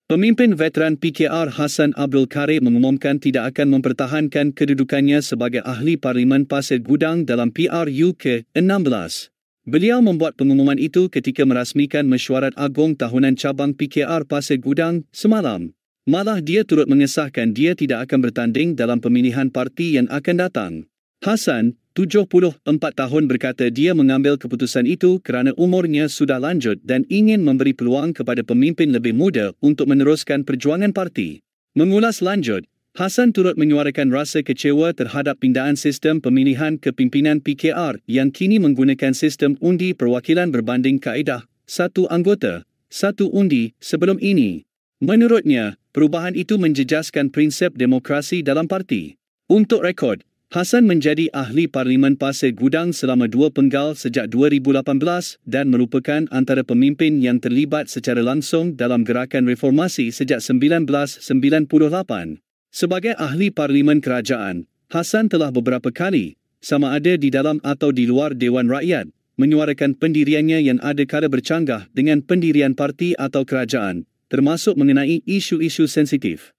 Pemimpin veteran PKR Hassan Abdul Karim mengumumkan tidak akan mempertahankan kedudukannya sebagai ahli Parlimen Pasir Gudang dalam PRU ke-16. Beliau membuat pengumuman itu ketika merasmikan mesyuarat agung tahunan cabang PKR Pasir Gudang semalam. Malah dia turut mengesahkan dia tidak akan bertanding dalam pemilihan parti yang akan datang. Hassan, 74 tahun berkata dia mengambil keputusan itu kerana umurnya sudah lanjut dan ingin memberi peluang kepada pemimpin lebih muda untuk meneruskan perjuangan parti. Mengulas lanjut, Hassan turut menyuarakan rasa kecewa terhadap pindahan sistem pemilihan kepimpinan PKR yang kini menggunakan sistem undi perwakilan berbanding kaedah satu anggota, satu undi sebelum ini. Menurutnya, perubahan itu menjejaskan prinsip demokrasi dalam parti. Untuk rekod, Hassan menjadi ahli Parlimen Pasir Gudang selama 2 penggal sejak 2018 dan merupakan antara pemimpin yang terlibat secara langsung dalam gerakan reformasi sejak 1998. Sebagai ahli Parlimen Kerajaan, Hassan telah beberapa kali, sama ada di dalam atau di luar Dewan Rakyat, menyuarakan pendiriannya yang ada kala bercanggah dengan pendirian parti atau kerajaan, termasuk mengenai isu-isu sensitif.